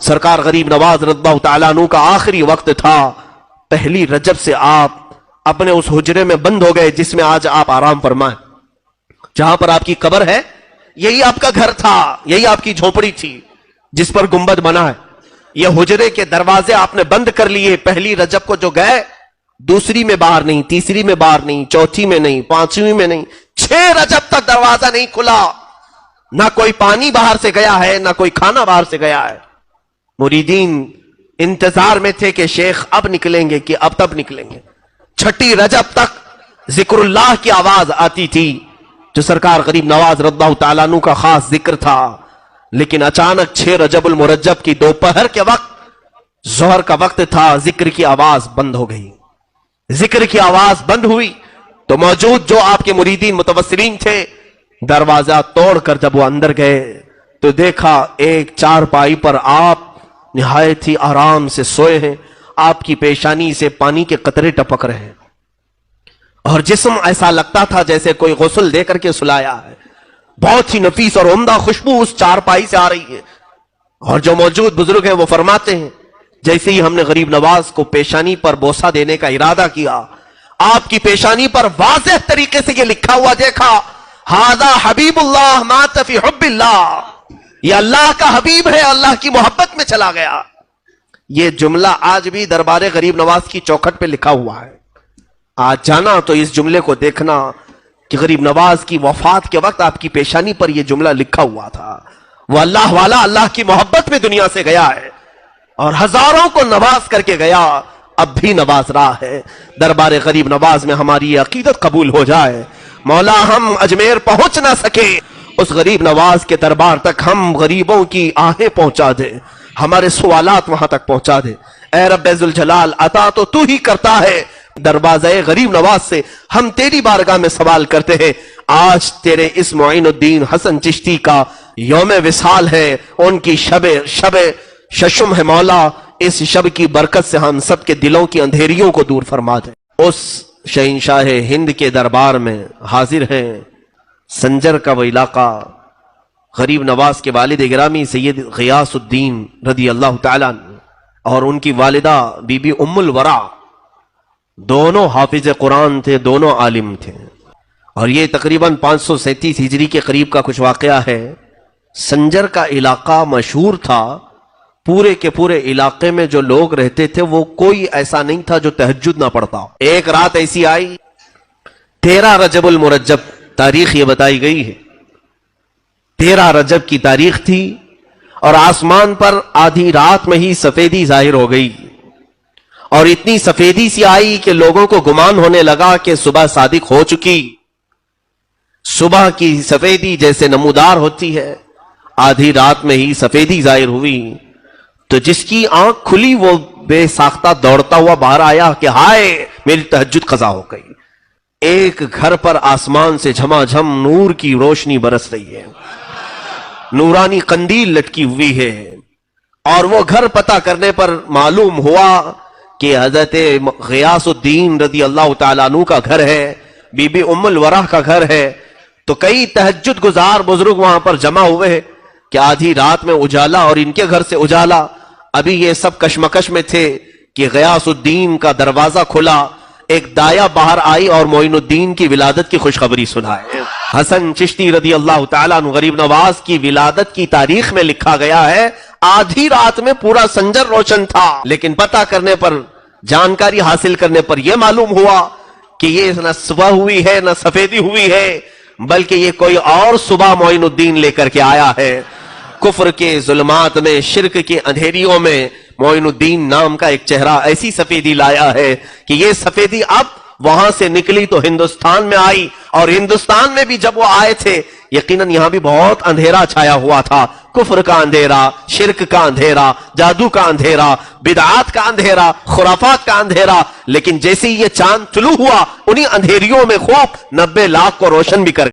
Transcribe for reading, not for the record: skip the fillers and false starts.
سرکار غریب نواز رضی اللہ تعالیٰ عنہ کا آخری وقت تھا. پہلی رجب سے آپ اپنے اس حجرے میں بند ہو گئے جس میں آج آپ آرام فرمائیں. جہاں پر آپ کی قبر ہے یہی آپ کا گھر تھا, یہی آپ کی جھونپڑی تھی جس پر گنبد بنا ہے. یہ حجرے کے دروازے آپ نے بند کر لیے. پہلی رجب کو جو گئے دوسری میں باہر نہیں, تیسری میں باہر نہیں, چوتھی میں نہیں, پانچویں میں نہیں, 6 رجب تک دروازہ نہیں کھلا. نہ کوئی پانی باہر سے گیا ہے, نہ کوئی کھانا باہر سے گیا ہے. مریدین انتظار میں تھے کہ شیخ اب نکلیں گے کہ اب تب نکلیں گے. 6 رجب تک ذکر اللہ کی آواز آتی تھی جو سرکار غریب نواز رضی اللہ تعالیٰ عنہ کا خاص ذکر تھا. لیکن اچانک 6 رجب المرجب کی دوپہر کے وقت, ظہر کا وقت تھا, ذکر کی آواز بند ہو گئی. ذکر کی آواز بند ہوئی تو موجود جو آپ کے مریدین متوسلین تھے دروازہ توڑ کر جب وہ اندر گئے تو دیکھا ایک چارپائی پر آپ نہایت ہی آرام سے سوئے ہیں. آپ کی پیشانی سے پانی کے قطرے ٹپک رہے ہیں اور جسم ایسا لگتا تھا جیسے کوئی غسل دے کر کے سلایا ہے. بہت ہی نفیس اور عمدہ خوشبو اس چارپائی سے آ رہی ہے. اور جو موجود بزرگ ہیں وہ فرماتے ہیں جیسے ہی ہم نے غریب نواز کو پیشانی پر بوسہ دینے کا ارادہ کیا, آپ کی پیشانی پر واضح طریقے سے یہ لکھا ہوا دیکھا, ھذا حبیب اللہ مات فی حب اللہ. یہ اللہ کا حبیب ہے, اللہ کی محبت میں چلا گیا. یہ جملہ آج بھی دربار غریب نواز کی چوکھٹ پہ لکھا ہوا ہے. آج جانا تو اس جملے کو دیکھنا کہ غریب نواز کی وفات کے وقت آپ کی پیشانی پر یہ جملہ لکھا ہوا تھا. وہ اللہ والا اللہ کی محبت میں دنیا سے گیا ہے اور ہزاروں کو نواز کر کے گیا, اب بھی نواز رہا ہے. دربار غریب نواز میں ہماری یہ عقیدت قبول ہو جائے. مولا ہم اجمیر پہنچ نہ سکے, اس غریب نواز کے دربار تک ہم غریبوں کی آہیں پہنچا دے, ہمارے سوالات وہاں تک پہنچا دے. اے رب ذوالجلال عطا تو ہی کرتا ہے. دروازہ غریب نواز سے ہم تیری بارگاہ میں سوال کرتے ہیں. آج تیرے اس معین الدین حسن چشتی کا یوم وصال ہے, ان کی شب ششم ہے. مولا اس شب کی برکت سے ہم سب کے دلوں کی اندھیریوں کو دور فرما دے. اس شہنشاہ ہند کے دربار میں حاضر ہیں سنجر کا وہ علاقہ. غریب نواز کے والد گرامی سید غیاث الدین رضی اللہ تعالیٰ عنہ اور ان کی والدہ بی بی ام الورا دونوں حافظ قرآن تھے, دونوں عالم تھے. اور یہ تقریباً 537 ہجری کے قریب کا کچھ واقعہ ہے. سنجر کا علاقہ مشہور تھا, پورے کے پورے علاقے میں جو لوگ رہتے تھے وہ کوئی ایسا نہیں تھا جو تہجد نہ پڑھتا. ایک رات ایسی آئی 13 رجب المرجب, تاریخ یہ بتائی گئی ہے 13 رجب کی تاریخ تھی, اور آسمان پر آدھی رات میں ہی سفیدی ظاہر ہو گئی, اور اتنی سفیدی سی آئی کہ لوگوں کو گمان ہونے لگا کہ صبح صادق ہو چکی. صبح کی سفیدی جیسے نمودار ہوتی ہے, آدھی رات میں ہی سفیدی ظاہر ہوئی تو جس کی آنکھ کھلی وہ بے ساختہ دوڑتا ہوا باہر آیا کہ ہائے میری تہجد قضا ہو گئی. ایک گھر پر آسمان سے جھما جھم نور کی روشنی برس رہی ہے, نورانی قندیل لٹکی ہوئی ہے, اور وہ گھر پتہ کرنے پر معلوم ہوا کہ حضرت غیاث الدین رضی اللہ تعالیٰ عنہ کا گھر ہے, بی بی ام الورا کا گھر ہے. تو کئی تہجد گزار بزرگ وہاں پر جمع ہوئے کہ آدھی رات میں اجالا اور ان کے گھر سے اجالا. ابھی یہ سب کشمکش میں تھے کہ غیاث الدین کا دروازہ کھلا, ایک دایا باہر آئی اور معین الدین کی ولادت کی خوشخبری سنائے. حسن چشتی رضی اللہ تعالیٰ عنہ غریب نواز کی ولادت کی تاریخ میں لکھا گیا ہے آدھی رات میں پورا سنجر روشن تھا. لیکن پتہ کرنے پر, جانکاری حاصل کرنے پر یہ معلوم ہوا کہ یہ نہ صبح ہوئی ہے نہ سفیدی ہوئی ہے, بلکہ یہ کوئی اور صبح معین الدین لے کر کے آیا ہے. کفر کے ظلمات میں, شرک کے اندھیریوں میں معین الدین نام کا ایک چہرہ ایسی سفیدی لایا ہے کہ یہ سفیدی اب وہاں سے نکلی تو ہندوستان میں آئی, اور ہندوستان میں بھی جب وہ آئے تھے یقیناً یہاں بھی بہت اندھیرا چھایا ہوا تھا. کفر کا اندھیرا, شرک کا اندھیرا, جادو کا اندھیرا, بدعات کا اندھیرا, خرافات کا اندھیرا. لیکن جیسے ہی یہ چاند طلوع ہوا انہی اندھیریوں میں خوب 90 لاکھ کو روشن بھی کر